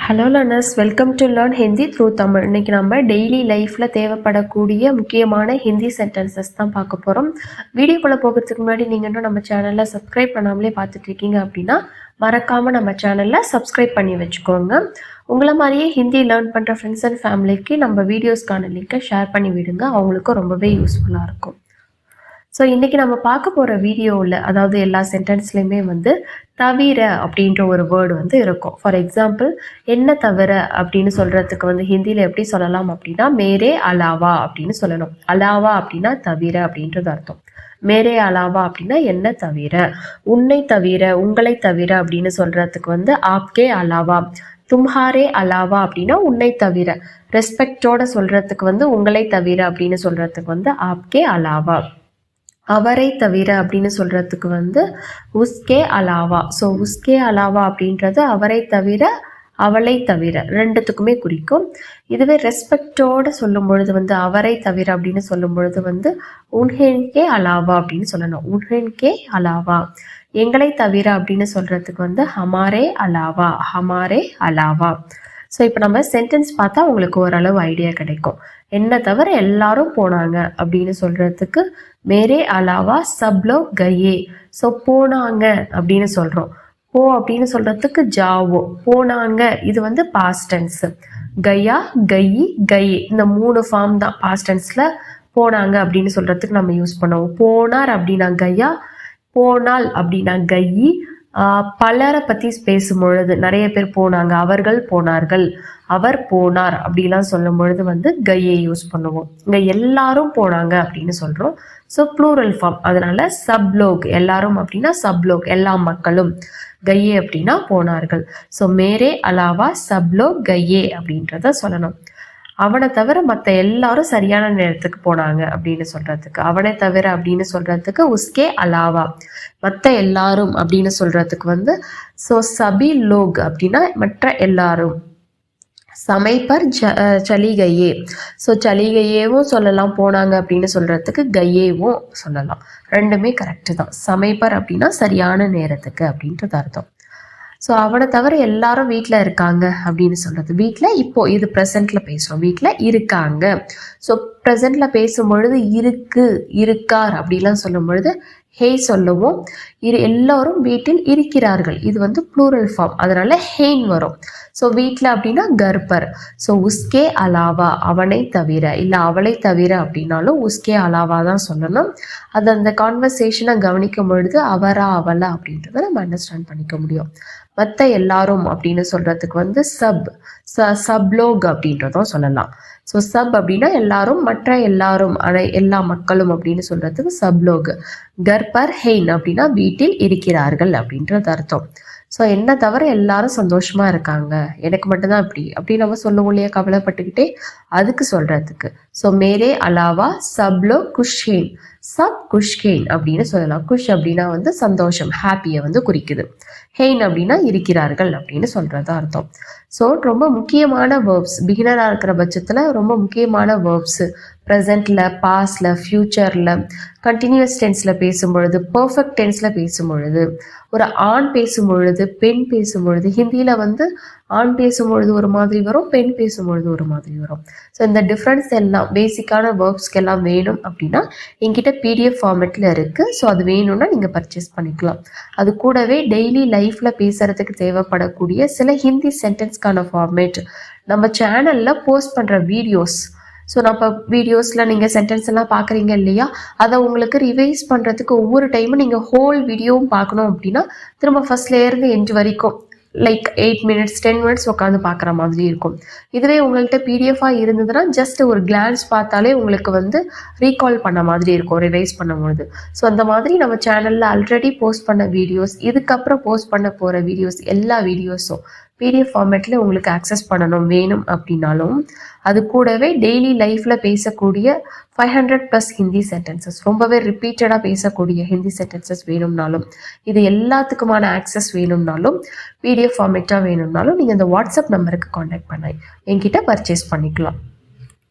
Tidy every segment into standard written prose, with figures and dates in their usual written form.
Hello learners, welcome to learn Hindi through Tamil. இன்றைக்கி நம்ம daily லைஃப்பில் தேவைப்படக்கூடிய முக்கியமான ஹிந்தி சென்டென்சஸ் தான் பார்க்க போகிறோம். வீடியோக்குள்ளே போகிறதுக்கு முன்னாடி நீங்கள் இன்னும் நம்ம சேனலில் சப்ஸ்கிரைப் பண்ணாமலே பார்த்துட்ருக்கீங்க அப்படின்னா மறக்காமல் நம்ம சேனலில் சப்ஸ்கிரைப் பண்ணி வச்சுக்கோங்க. உங்களை மாதிரியே ஹிந்தி லேர்ன் பண்ணுற ஃப்ரெண்ட்ஸ் அண்ட் ஃபேமிலிக்கு நம்ம வீடியோஸ்க்கான லிங்க்கை ஷேர் பண்ணி விடுங்க. அவங்களுக்கும் ரொம்பவே யூஸ்ஃபுல்லாக இருக்கும். ஸோ இன்றைக்கி நம்ம பார்க்க போகிற வீடியோவில், அதாவது எல்லா சென்டென்ஸ்லையுமே தவிர அப்படின்ற ஒரு வேர்டு இருக்கும். ஃபார் எக்ஸாம்பிள், என்ன தவிர அப்படின்னு சொல்கிறதுக்கு ஹிந்தியில் எப்படி சொல்லலாம் அப்படின்னா மேரே அலாவா அப்படின்னு சொல்லணும். அலாவா அப்படின்னா தவிர அப்படின்றது அர்த்தம். மேரே அலாவா அப்படின்னா என்ன தவிர, உன்னை தவிர, உங்களை தவிர அப்படின்னு சொல்கிறதுக்கு ஆப்கே அலாவா, தும்ஹாரே அலாவா அப்படின்னா உன்னை தவிர, ரெஸ்பெக்டோட சொல்கிறதுக்கு உங்களை தவிர அப்படின்னு சொல்கிறதுக்கு ஆப்கே அலாவா. அவரை தவிர அப்படின்னு சொல்கிறதுக்கு உஸ்கே அலாவா. ஸோ உஸ்கே அலாவா அப்படின்றது அவரை தவிர, அவளை தவிர ரெண்டுத்துக்குமே குறிக்கும். இதுவே ரெஸ்பெக்டோடு சொல்லும் பொழுது அவரை தவிர அப்படின்னு சொல்லும் பொழுது உன்ஹென்கே அலாவா அப்படின்னு சொல்லணும். உன்ஹென்கே அலாவா. எங்களை தவிர அப்படின்னு சொல்கிறதுக்கு ஹமாரே அலாவா, ஹமாரே அலாவா. ஸோ இப்போ நம்ம சென்டென்ஸ் பார்த்தா உங்களுக்கு ஓரளவு ஐடியா கிடைக்கும். என்ன தவிர எல்லாரும் போனாங்க அப்படின்னு சொல்கிறதுக்கு மேரே அலாவா சப்லோ கயே. ஸோ போனாங்க அப்படின்னு சொல்கிறோம். போ அப்படின்னு சொல்கிறதுக்கு ஜாவோ, போனாங்க. இது பாஸ்ட் டென்ஸ். கயா, கயி, கயே இந்த 3 ஃபார்ம் தான் பாஸ்ட் டென்ஸில் போனாங்க அப்படின்னு சொல்கிறதுக்கு நம்ம யூஸ் பண்ணுவோம். போனார் அப்படின்னா கயா, போனால் அப்படின்னா கயி. பலரை பற்றி பேசும்பொழுது நிறைய பேர் போனாங்க, அவர்கள் போனார்கள், அவர் போனார் அப்படிலாம் சொல்லும் பொழுது கையை யூஸ் பண்ணுவோம். இங்கே எல்லாரும் போனாங்க அப்படின்னு சொல்கிறோம். ஸோ ப்ளூரல் ஃபார்ம், அதனால சப்லோக், எல்லாரும் அப்படின்னா சப்லோக், எல்லா மக்களும். கையே அப்படின்னா போனார்கள். ஸோ மேரே அலாவா சப்லோக் கையே அப்படின்றத சொல்லணும். அவனை தவிர மற்ற எல்லாரும் சரியான நேரத்துக்கு போனாங்க அப்படின்னு சொல்கிறதுக்கு, அவனை தவிர அப்படின்னு சொல்கிறதுக்கு உஸ்கே அலாவா. மற்ற எல்லாரும் அப்படின்னு சொல்கிறதுக்கு ஸோ சபி லோக் அப்படின்னா மற்ற எல்லாரும். சமைப்பர் சலிகையே. ஸோ சலிகையேவும் சொல்லலாம், போனாங்க அப்படின்னு சொல்கிறதுக்கு கையேவும் சொல்லலாம். ரெண்டுமே கரெக்டு தான். சமைப்பர் அப்படின்னா சரியான நேரத்துக்கு அப்படின்றது அர்த்தம். ஸோ அவனை தவிர எல்லாரும் வீட்டில் இருக்காங்க அப்படின்னு சொல்கிறது. வீட்டில் இப்போ இது ப்ரெசண்ட்டில் பேசுகிறோம், வீட்டில் இருக்காங்க. ஸோ ப்ரெசண்ட்டில் பேசும்பொழுது இருக்கு, இருக்கார் அப்படிலாம் சொல்லும் பொழுது ஹே சொல்லுவோம். எல்லோரும் வீட்டில் இருக்கிறார்கள். இது ப்ளூரல் ஃபார்ம், அதனால ஹேன் வரும். ஸோ வீட்டில் அப்படின்னா கர்ப்பர். ஸோ உஸ்கே அலாவா, அவனை தவிர இல்லை அவளை தவிர அப்படின்னாலும் உஸ்கே அலாவா தான் சொல்லணும். அது அந்த கான்வர்சேஷனை கவனிக்கும் பொழுது அவரா அவளா அப்படின்றத நம்ம அண்டர்ஸ்டாண்ட் பண்ணிக்க முடியும். மற்ற எல்லாரும் அப்படின்னு சொல்கிறதுக்கு சப்லோக் அப்படின்றதும் சொல்லலாம். ஸோ சப் அப்படின்னா எல்லாரும், மற்ற எல்லாரும், எல்லா மக்களும் அப்படின்னு சொல்கிறதுக்கு சப்லோக். கர்ப்பர் ஹெயின் அப்படின்னா வீட்டில் இருக்கிறார்கள் அப்படின்றது அர்த்தம். ஸோ என்ன தவிர எல்லாரும் சந்தோஷமாக இருக்காங்க, எனக்கு மட்டும்தான் அப்படி நம்ம சொல்லுவோம் இல்லையா, கவலைப்பட்டுக்கிட்டே, அதுக்கு சொல்கிறதுக்கு. ஸோ மேரே அலாவா சப்லோ குஷ்ஹேன், சப் குஷ்ஹேன் அப்படின்னு சொல்லலாம். குஷ் அப்படின்னா சந்தோஷம், ஹாப்பியை குறிக்குது. ஹெயின் அப்படின்னா இருக்கிறார்கள் அப்படின்னு சொல்கிறதா அர்த்தம். ஸோ ரொம்ப முக்கியமான வேர்ப்ஸ், பிகினராக இருக்கிற பட்சத்தில் ரொம்ப முக்கியமான வேர்ப்ஸு ப்ரெசண்ட்டில், பாஸ்டில், ஃப்யூச்சரில், கண்டினியூஸ் டென்ஸில் பேசும்பொழுது, பர்ஃபெக்ட் டென்ஸில் பேசும்பொழுது, ஒரு ஆண் பேசும்பொழுது, பெண் பேசும்பொழுது, ஹிந்தியில் ஆண் பேசும்பொழுது ஒரு மாதிரி வரும், பெண் பேசும்பொழுது ஒரு மாதிரி வரும். ஸோ இந்த டிஃப்ரென்ஸ் எல்லாம் பேசிக்கான வேர்ப்ஸ்க்கு எல்லாம் வேணும் அப்படின்னா என்கிட்ட பிடிஎஃப் ஃபார்மேட்டில் இருக்குது. ஸோ அது வேணும்னா நீங்கள் பர்ச்சேஸ் பண்ணிக்கலாம். அது கூடவே டெய்லி லைஃப்பில் பேசுகிறதுக்கு தேவைப்படக்கூடிய சில ஹிந்தி சென்டென்ஸ்க்கான ஃபார்மேட் நம்ம சேனலில் போஸ்ட் பண்ணுற வீடியோஸ். ஸோ நம்ம வீடியோஸில் நீங்கள் சென்டென்ஸ் எல்லாம் பார்க்குறீங்க இல்லையா, அதை உங்களுக்கு ரிவைஸ் பண்ணுறதுக்கு ஒவ்வொரு டைமும் நீங்கள் ஹோல் வீடியோவும் பார்க்கணும் அப்படின்னா திரும்ப ஃபஸ்ட்லேருந்து எண்டு வரைக்கும் லைக் 8 minutes 10 minutes உட்காந்து பார்க்குற மாதிரி இருக்கும். இதுவே உங்கள்கிட்ட பிடிஎஃபாக இருந்ததுன்னா ஜஸ்ட் ஒரு கிளான்ஸ் பார்த்தாலே உங்களுக்கு ரீகால் பண்ண மாதிரி இருக்கும் ரிவைஸ் பண்ணும்போது. ஸோ அந்த மாதிரி நம்ம சேனலில் ஆல்ரெடி போஸ்ட் பண்ண வீடியோஸ், இதுக்கப்புறம் போஸ்ட் பண்ண போகிற வீடியோஸ், எல்லா வீடியோஸும் பிடிஎஃப் ஃபார்மேட்டில் உங்களுக்கு ஆக்சஸ் பண்ணணும் வேணும் அப்படின்னாலும், அது கூடவே டெய்லி லைஃப்பில் பேசக்கூடிய 500+ ஹிந்தி சென்டென்சஸ், ரொம்பவே ரிப்பீட்டடாக பேசக்கூடிய ஹிந்தி சென்டென்சஸ் வேணும்னாலும், இது எல்லாத்துக்குமான ஆக்சஸ் வேணும்னாலும், பிடிஎஃப் ஃபார்மேட்டாக வேணும்னாலும் நீங்கள் இந்த வாட்ஸ்அப் நம்பருக்கு காண்டாக்ட் பண்ணி என்கிட்ட பர்ச்சேஸ் பண்ணிக்கலாம்.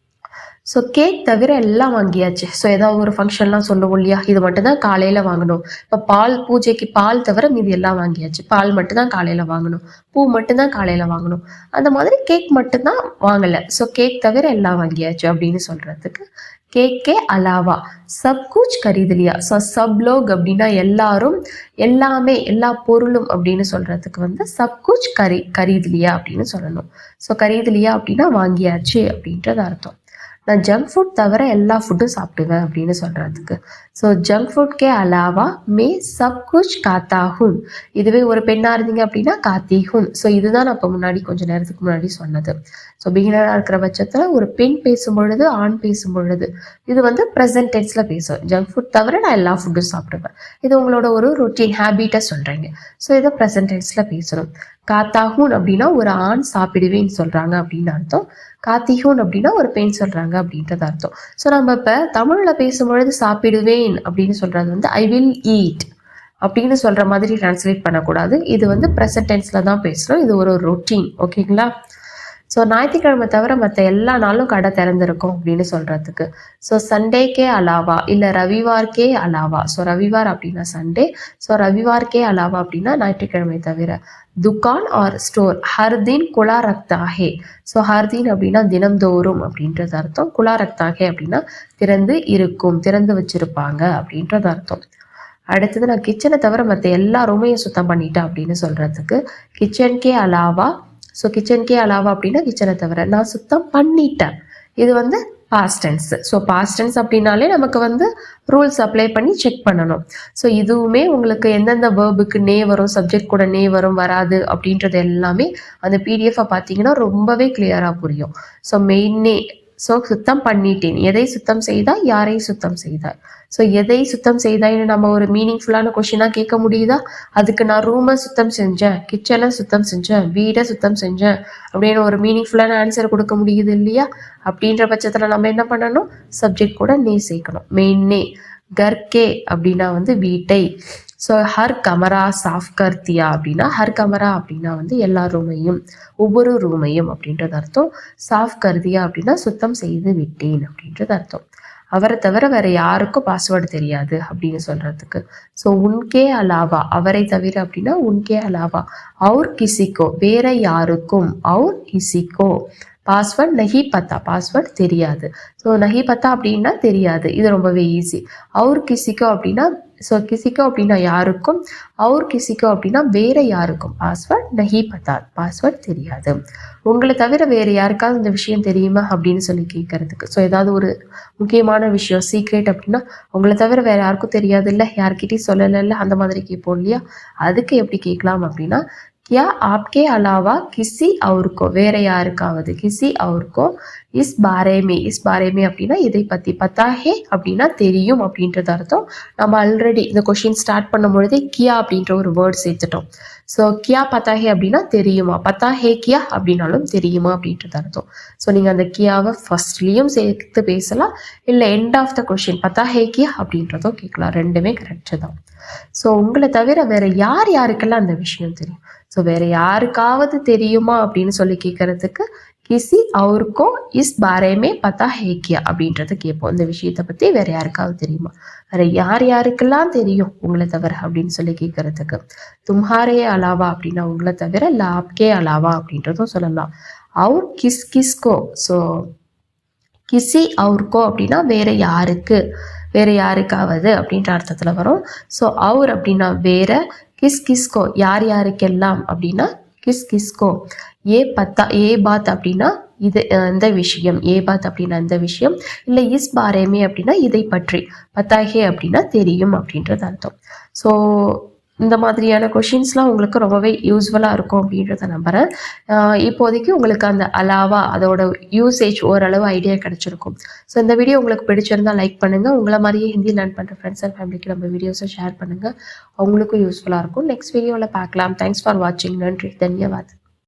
ஸோ கேக் தவிர எல்லாம் வாங்கியாச்சு. ஸோ ஏதாவது ஒரு ஃபங்க்ஷன்லாம் சொல்லுவோம் இல்லையா, இது மட்டும் தான் காலையில் வாங்கணும். இப்போ பால் பூஜைக்கு பால் தவிர மீதி எல்லாம் வாங்கியாச்சு. பால் மட்டும் தான் காலையில் வாங்கணும், பூ மட்டும்தான் காலையில் வாங்கணும். அந்த மாதிரி கேக் மட்டும்தான் வாங்கலை. ஸோ கேக் தவிர எல்லாம் வாங்கியாச்சு அப்படின்னு சொல்கிறதுக்கு கேக் கே அலாவா சப் குச் கரீத் லியா. ஸோ சப் லோக் அப்படின்னா எல்லாரும், எல்லாமே, எல்லா பொருளும் அப்படின்னு சொல்கிறதுக்கு வந்து சப் குச் கரீத் லியா அப்படின்னு சொல்லணும். ஸோ கரீத் லியா அப்படின்னா வாங்கியாச்சு அப்படின்றது அர்த்தம். நான் ஜங்க் ஃபுட் தவிர எல்லா ஃபுட்டும் சாப்பிடுவேன் அப்படின்னு சொல்கிறதுக்கு ஸோ ஜங்க் ஃபுட் கே அலாவா மே சப் குச் காத்தா ஹூன். இதுவே ஒரு பெண்ணாக இருந்தீங்க அப்படின்னா காத்தி ஹூன். ஸோ இதுதான் நான் இப்போ முன்னாடி கொஞ்சம் நேரத்துக்கு முன்னாடி சொன்னது. ஸோ பிகினராக இருக்கிற பட்சத்தில் ஒரு பெண் பேசும் பொழுது, ஆண் பேசும் பொழுது இது வந்து ப்ரெசன்ட் டென்ஸில் பேசுவேன். ஜங்க் ஃபுட் தவிர நான் எல்லா ஃபுட்டும் சாப்பிடுவேன். இது உங்களோட ஒரு ரொட்டீன் ஹேபிட்டை சொல்கிறீங்க. ஸோ இதை ப்ரெசன்ட் டென்ஸில் பேசணும். காத்தாஹூன் அப்படின்னா ஒரு ஆண் சாப்பிடுவேன்னு சொல்கிறாங்க அப்படின்னு அர்த்தம். காத்திஹூன் அப்படின்னா ஒரு பெண் சொல்கிறாங்க அப்படின்றது அர்த்தம். ஸோ நம்ம இப்போ தமிழில் பேசும்பொழுது சாப்பிடுவேன் அப்படின்னு சொல்கிறது வந்து ஐ வில் ஈட் அப்படின்னு சொல்கிற மாதிரி டிரான்ஸ்லேட் பண்ணக்கூடாது. இது வந்து ப்ரெசன்ட் டென்ஸில் தான் பேசுகிறோம். இது ஒரு ரொட்டீன். ஓகேங்களா? ஸோ ஞாயிற்றுக்கிழமை தவிர மற்ற எல்லா நாளும் கடை திறந்திருக்கும் அப்படின்னு சொல்கிறதுக்கு ஸோ சண்டேக்கே அலாவா இல்லை ரவிவார்க்கே அலாவா. ஸோ ரவிவார் அப்படின்னா சண்டே, ஸோ ரவிவார்க்கே அலாவா அப்படின்னா ஞாயிற்றுக்கிழமை தவிர. துக்கான் ஆர் ஸ்டோர் ஹர் தின் குலா ரக்தாகே. ஸோ ஹர் தின் அப்படின்னா தினம்தோறும் அப்படின்றது அர்த்தம். குலா ரக்தாகே அப்படின்னா திறந்து இருக்கும், திறந்து வச்சிருப்பாங்க அப்படின்றது அர்த்தம். அடுத்தது நான் கிச்சனை தவிர மற்ற எல்லா ரூமையும் சுத்தம் பண்ணிட்டேன் அப்படின்னு சொல்கிறதுக்கு கிச்சன்கே அலாவா. ஸோ கிச்சன்கே அலாவா அப்படின்னா கிச்சனை தவிர நான் சுத்தம் பண்ணிட்டேன். இது வந்து past tense. So past tense அப்படின்னாலே நமக்கு வந்து ரூல்ஸ் அப்ளை பண்ணி செக் பண்ணணும். ஸோ இதுவுமே உங்களுக்கு எந்தெந்த வேர்புக்கு நே வரும், சப்ஜெக்ட் கூட நே வரும் வராது அப்படின்றது எல்லாமே அந்த பிடிஎஃப்பை பார்த்தீங்கன்னா ரொம்பவே கிளியராக புரியும். ஸோ மெயின் நே. ஸோ சுத்தம் பண்ணிட்டேன். எதை சுத்தம் செய்தாய், யாரை சுத்தம் செய்தாய். ஸோ எதை சுத்தம் செய்தாய்னு நம்ம ஒரு மீனிங்ஃபுல்லான கொஷினாக கேட்க முடியுதா? அதுக்கு நான் ரூமை சுத்தம் செஞ்சேன், கிச்சனை சுத்தம் செஞ்சேன், வீடை சுத்தம் செஞ்சேன் அப்படின்னு ஒரு மீனிங்ஃபுல்லான ஆன்சர் கொடுக்க முடியுது இல்லையா? அப்படின்ற பட்சத்தில் நம்ம என்ன பண்ணணும்? சப்ஜெக்ட் கூட நே சேர்க்கணும். மெயின் நே. கர்கே அப்படின்னா வந்து வீட்டை. ஸோ ஹர் கமரா சாஃப் கர்த்தியா அப்படின்னா ஹர் கமரா அப்படின்னா வந்து எல்லா ரூமையும், ஒவ்வொரு ரூமையும் அப்படின்றது அர்த்தம். சாஃப் கர்தியா அப்படின்னா சுத்தம் செய்து விட்டேன் அப்படின்றது அர்த்தம். அவரை தவிர வேற யாருக்கும் பாஸ்வேர்டு தெரியாது அப்படின்னு சொல்றதுக்கு ஸோ உன்கே அலாவா, அவரை தவிர அப்படின்னா உன்கே அலாவா. அவுர் கிசிக்கோ வேற யாருக்கும், அவுர் கிசிக்கோ. பாஸ்வேர்ட் நஹி பத்தா, பாஸ்வேர்ட் தெரியாது. ஸோ நஹி பத்தா அப்படின்னா தெரியாது. இது ரொம்பவே ஈஸி. அவுர் கிசிக்கோ அப்படின்னா ஸோ கிசிக்கோ அப்படின்னா யாருக்கும், அவுர் கிசிக்கோ அப்படின்னா வேற யாருக்கும். பாஸ்வேர்ட் நஹி பத்தா, பாஸ்வேர்ட் தெரியாது. உங்களை தவிர வேறு யாருக்காவது இந்த விஷயம் தெரியுமா அப்படின்னு சொல்லி கேட்கறதுக்கு ஸோ ஏதாவது ஒரு முக்கியமான விஷயம் சீக்ரெட் அப்படின்னா உங்களை தவிர வேற யாருக்கும் தெரியாது இல்லை, யார்கிட்டையும் சொல்லலை, அந்த மாதிரி கேட்போம் இல்லையா? அதுக்கு எப்படி கேட்கலாம் அப்படின்னா क्या आपके अलावा किसी और को, வேற யாருக்காவது, கிசி அவருக்கோ இஸ் பாரேமே. இஸ் பாரேமே அப்படின்னா இதை பற்றி. பத்தா ஹே அப்படின்னா தெரியும் அப்படின்றது அர்த்தம். நம்ம ஆல்ரெடி இந்த கொஷின் ஸ்டார்ட் பண்ணும் பொழுதே கியா அப்படின்ற ஒரு வேர்ட் சேர்த்துட்டோம். ஸோ கியா பத்தா ஹே அப்படின்னா தெரியுமா, பத்தா ஹே கியா அப்படின்னாலும் தெரியுமா அப்படின்றது அர்த்தம். ஸோ நீங்கள் அந்த கியாவை ஃபர்ஸ்ட்லேயும் சேர்த்து பேசலாம், இல்லை எண்ட் ஆஃப் த கொஷின் பத்தா ஹே கியா அப்படின்றதும் கேட்கலாம். ரெண்டுமே கரெக்டு தான். ஸோ உங்களை தவிர வேற யார் யாருக்கெல்லாம் அந்த விஷயம் தெரியும். ஸோ வேற யாருக்காவது தெரியுமா அப்படின்னு சொல்லி கேட்கறதுக்கு கிசி அவருக்கோ இஸ் பாரேமே பத்தா ஹே கியா அப்படின்றத கேட்போம். இந்த விஷயத்தை பற்றி வேற யாருக்காவது தெரியுமா, வேற யார் யாருக்கெல்லாம் தெரியும் உங்களை தவிர அப்படின்னு சொல்லி கேட்கறதுக்கு தும்ஹாரே அலாவா அப்படின்னா உங்களை தவிர, லாப்கே அலாவா அப்படின்றதும் சொல்லலாம். அவர் கிஸ் கிஸ்கோ. ஸோ கிசி அவருக்கோ அப்படின்னா வேற யாருக்கு, வேற யாருக்காவது அப்படின்ற அர்த்தத்தில் வரும். ஸோ அவர் அப்படின்னா வேற, கிஸ் கிஸ்கோ யார் யாருக்கெல்லாம் அப்படின்னா கிஸ் கிஸ்கோ. ஏ பத்தா ஏ பாத் அப்படின்னா இது இந்த விஷயம், ஏ பாத் அப்படின்னா இந்த விஷயம், இல்லை இஸ் பாரேமே அப்படின்னா இதை பற்றி, பத்தாஹே அப்படின்னா தெரியும் அப்படின்றது அர்த்தம். ஸோ இந்த மாதிரியான கொஷின்ஸ்லாம் உங்களுக்கு ரொம்பவே யூஸ்ஃபுல்லாக இருக்கும் அப்படின்றத நம்புகிறேன். இப்போதைக்கு உங்களுக்கு அந்த அலாவா அதோட யூசேஜ் ஓரளவு ஐடியா கிடச்சிருக்கும். ஸோ இந்த வீடியோ உங்களுக்கு பிடிச்சிருந்தால் லைக் பண்ணுங்கள். உங்களை மாதிரியே ஹிந்தி லேர்ன் பண்ணுற ஃப்ரெண்ட்ஸ் அண்ட் ஃபேமிலிக்கு நம்ம வீடியோஸை ஷேர் பண்ணுங்கள். அவங்களுக்கும் யூஸ்ஃபுல்லாக இருக்கும். நெக்ஸ்ட் வீடியோவில் பார்க்கலாம். தேங்க்ஸ் ஃபார் வாட்சிங். நன்றி, தன்யவாத்.